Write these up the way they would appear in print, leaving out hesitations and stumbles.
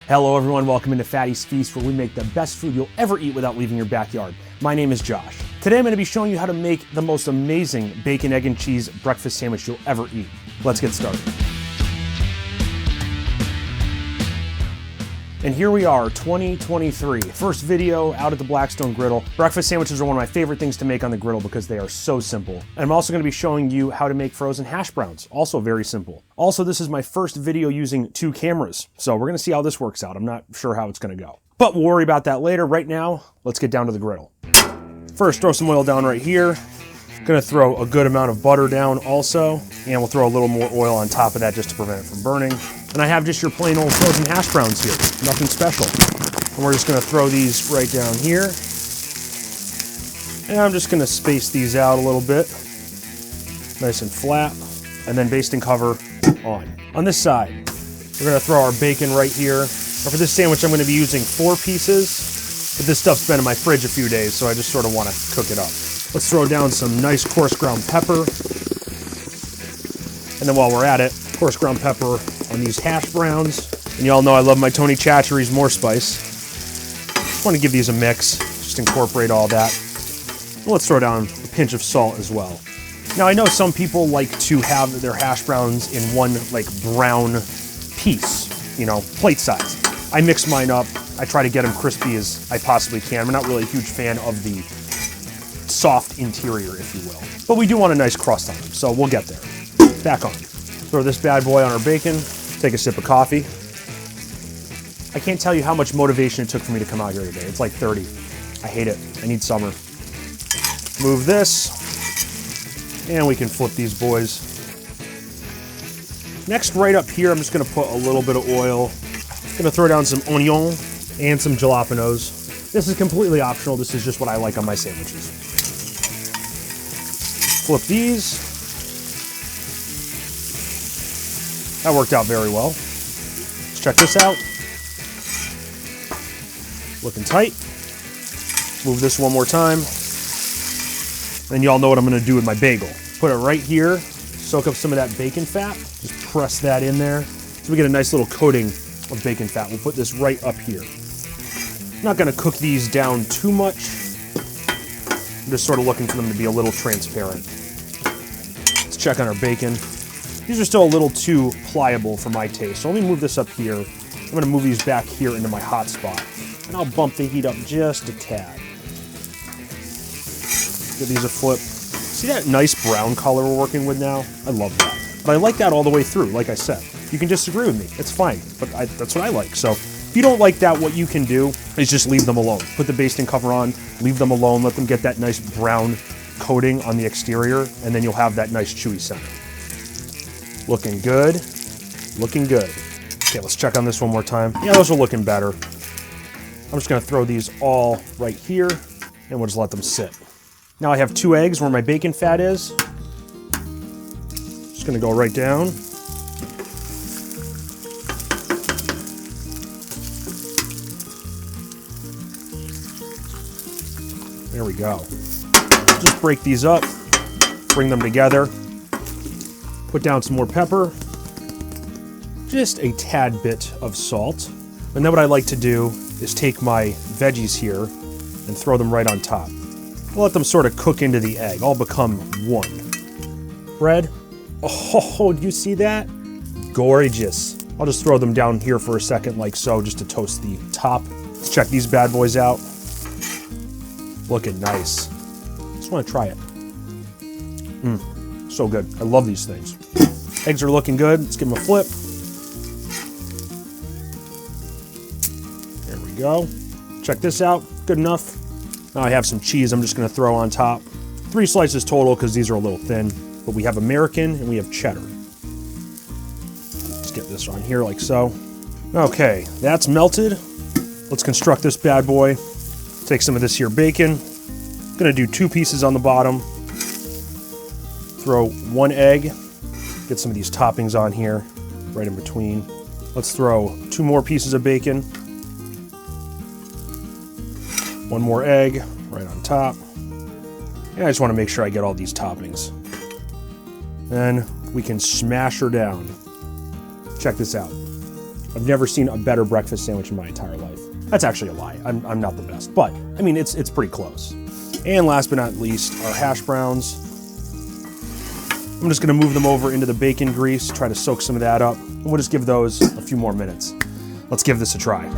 Hello everyone, welcome into Fatty's Feast, where we make the best food you'll ever eat without leaving your backyard. My name is Josh. Today I'm going to be showing you how to make the most amazing bacon, egg, and cheese breakfast sandwich you'll ever eat. Let's get started. And here we are, 2023. First video out at the Blackstone Griddle. Breakfast sandwiches are one of my favorite things to make on the griddle because they are so simple. And I'm also going to be showing you how to make frozen hash browns, also very simple. Also, this is my first video using 2 cameras, so we're going to see how this works out. I'm not sure how it's going to go, but we'll worry about that later. Right now, let's get down to the griddle. First, throw some oil down right here. Gonna throw a good amount of butter down also, and we'll throw a little more oil on top of that just to prevent it from burning. And I have just your plain old frozen hash browns here, nothing special. And we're just gonna throw these right down here. And I'm just gonna space these out a little bit, nice and flat, and then baste and cover on. On this side, we're gonna throw our bacon right here. Now for this sandwich, I'm gonna be using 4 pieces, but this stuff's been in my fridge a few days, so I just sort of wanna cook it up. Let's throw down some nice coarse ground pepper. And then while we're at it, coarse ground pepper on these hash browns. And y'all know I love my Tony Chachere's more spice. Just want to give these a mix, just incorporate all that. And let's throw down a pinch of salt as well. Now I know some people like to have their hash browns in one like brown piece, you know, plate size. I mix mine up. I try to get them crispy as I possibly can. I'm not really a huge fan of the soft interior, if you will. But we do want a nice crust on them, so we'll get there. Back on. Throw this bad boy on our bacon, take a sip of coffee. I can't tell you how much motivation it took for me to come out here today. It's like 30. I hate it. I need summer. Move this, and we can flip these boys. Next, right up here, I'm just gonna put a little bit of oil. Gonna throw down some onion and some jalapenos. This is completely optional. This is just what I like on my sandwiches. Flip these. That worked out very well. Let's check this out. Looking tight. Move this one more time. And y'all know what I'm gonna do with my bagel. Put it right here, soak up some of that bacon fat, just press that in there. So we get a nice little coating of bacon fat. We'll put this right up here. I'm not gonna cook these down too much. I'm just sort of looking for them to be a little transparent. Let's check on our bacon. These are still a little too pliable for my taste, so let me move this up here. I'm gonna move these back here into my hot spot, and I'll bump the heat up just a tad. Give these a flip. See that nice brown color we're working with now? I love that. But I like that all the way through, like I said. You can disagree with me, it's fine, but that's what I like. So if you don't like that, what you can do is just leave them alone. Put the basting cover on, leave them alone, let them get that nice brown coating on the exterior, and then you'll have that nice chewy center. Looking good, looking good. Okay, let's check on this one more time. Yeah, those are looking better. I'm just gonna throw these all right here, and we'll just let them sit. Now I have 2 eggs where my bacon fat is. Just gonna go right down. There we go. Just break these up, bring them together. Put down some more pepper, just a tad bit of salt. And then what I like to do is take my veggies here and throw them right on top. I'll let them sort of cook into the egg, all become one. Bread, oh, do you see that? Gorgeous. I'll just throw them down here for a second like so, just to toast the top. Let's check these bad boys out. Looking nice. Just want to try it. So good. I love these things. Eggs are looking good. Let's give them a flip. There we go. Check this out. Good enough. Now I have some cheese I'm just going to throw on top. 3 slices total because these are a little thin. But we have American and we have cheddar. Let's get this on here like so. Okay, that's melted. Let's construct this bad boy. Take some of this here bacon. Gonna do 2 pieces on the bottom. Throw 1 egg. Get some of these toppings on here, right in between. Let's throw 2 more pieces of bacon. 1 more egg, right on top. And I just want to make sure I get all these toppings. Then we can smash her down. Check this out. I've never seen a better breakfast sandwich in my entire life. That's actually a lie. I'm not the best, but I mean, it's pretty close. And last but not least, our hash browns. I'm just gonna move them over into the bacon grease, try to soak some of that up, and we'll just give those a few more minutes. Let's give this a try.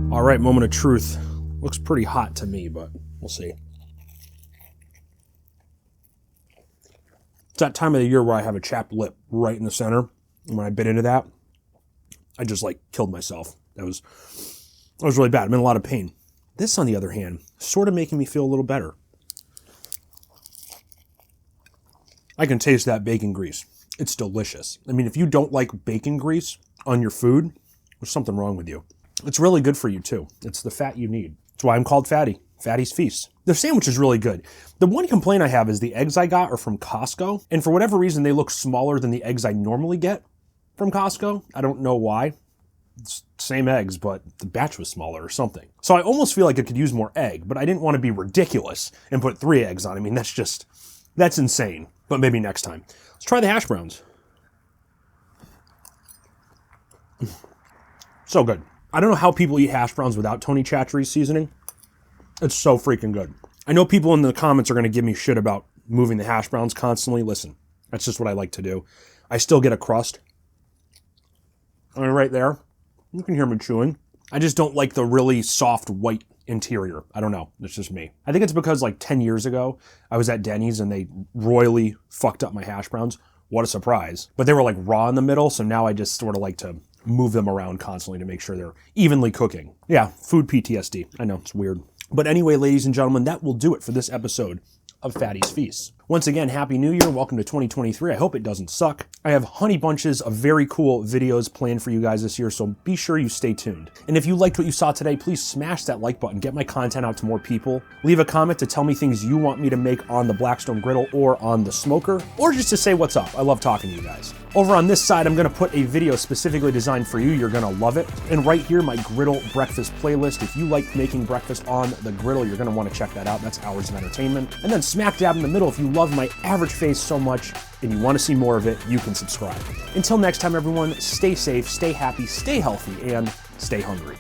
All right, moment of truth. Looks pretty hot to me, but we'll see. It's that time of the year where I have a chapped lip right in the center. And when I bit into that, I just like killed myself. That was really bad. I'm in a lot of pain. This, on the other hand, sort of making me feel a little better. I can taste that bacon grease. It's delicious. I mean, if you don't like bacon grease on your food, there's something wrong with you. It's really good for you too. It's the fat you need. That's why I'm called Fatty. Fatty's Feast. The sandwich is really good. The one complaint I have is the eggs I got are from Costco, and for whatever reason, they look smaller than the eggs I normally get from Costco. I don't know why. It's same eggs, but the batch was smaller or something. So I almost feel like it could use more egg, but I didn't want to be ridiculous and put 3 eggs on. I mean, that's insane. But maybe next time. Let's try the hash browns. So good. I don't know how people eat hash browns without Tony Chachere's seasoning. It's so freaking good. I know people in the comments are going to give me shit about moving the hash browns constantly. Listen, that's just what I like to do. I still get a crust. I mean, right there. You can hear me chewing. I just don't like the really soft white interior. I don't know. It's just me. I think it's because like 10 years ago, I was at Denny's and they royally fucked up my hash browns. What a surprise. But they were like raw in the middle, so now I just sort of like to move them around constantly to make sure they're evenly cooking. Yeah, food PTSD. I know, it's weird. But anyway, ladies and gentlemen, that will do it for this episode of Fatty's Feast. Once again, Happy New Year. Welcome to 2023. I hope it doesn't suck. I have honey bunches of very cool videos planned for you guys this year, so be sure you stay tuned. And if you liked what you saw today, please smash that like button, get my content out to more people. Leave a comment to tell me things you want me to make on the Blackstone Griddle or on the smoker, or just to say what's up. I love talking to you guys. Over on this side, I'm gonna put a video specifically designed for you. You're gonna love it. And right here, my griddle breakfast playlist. If you like making breakfast on the griddle, you're gonna wanna check that out. That's hours of entertainment. And then smack dab in the middle, if you love my average face so much and you wanna see more of it, you can subscribe. Until next time, everyone, stay safe, stay happy, stay healthy, and stay hungry.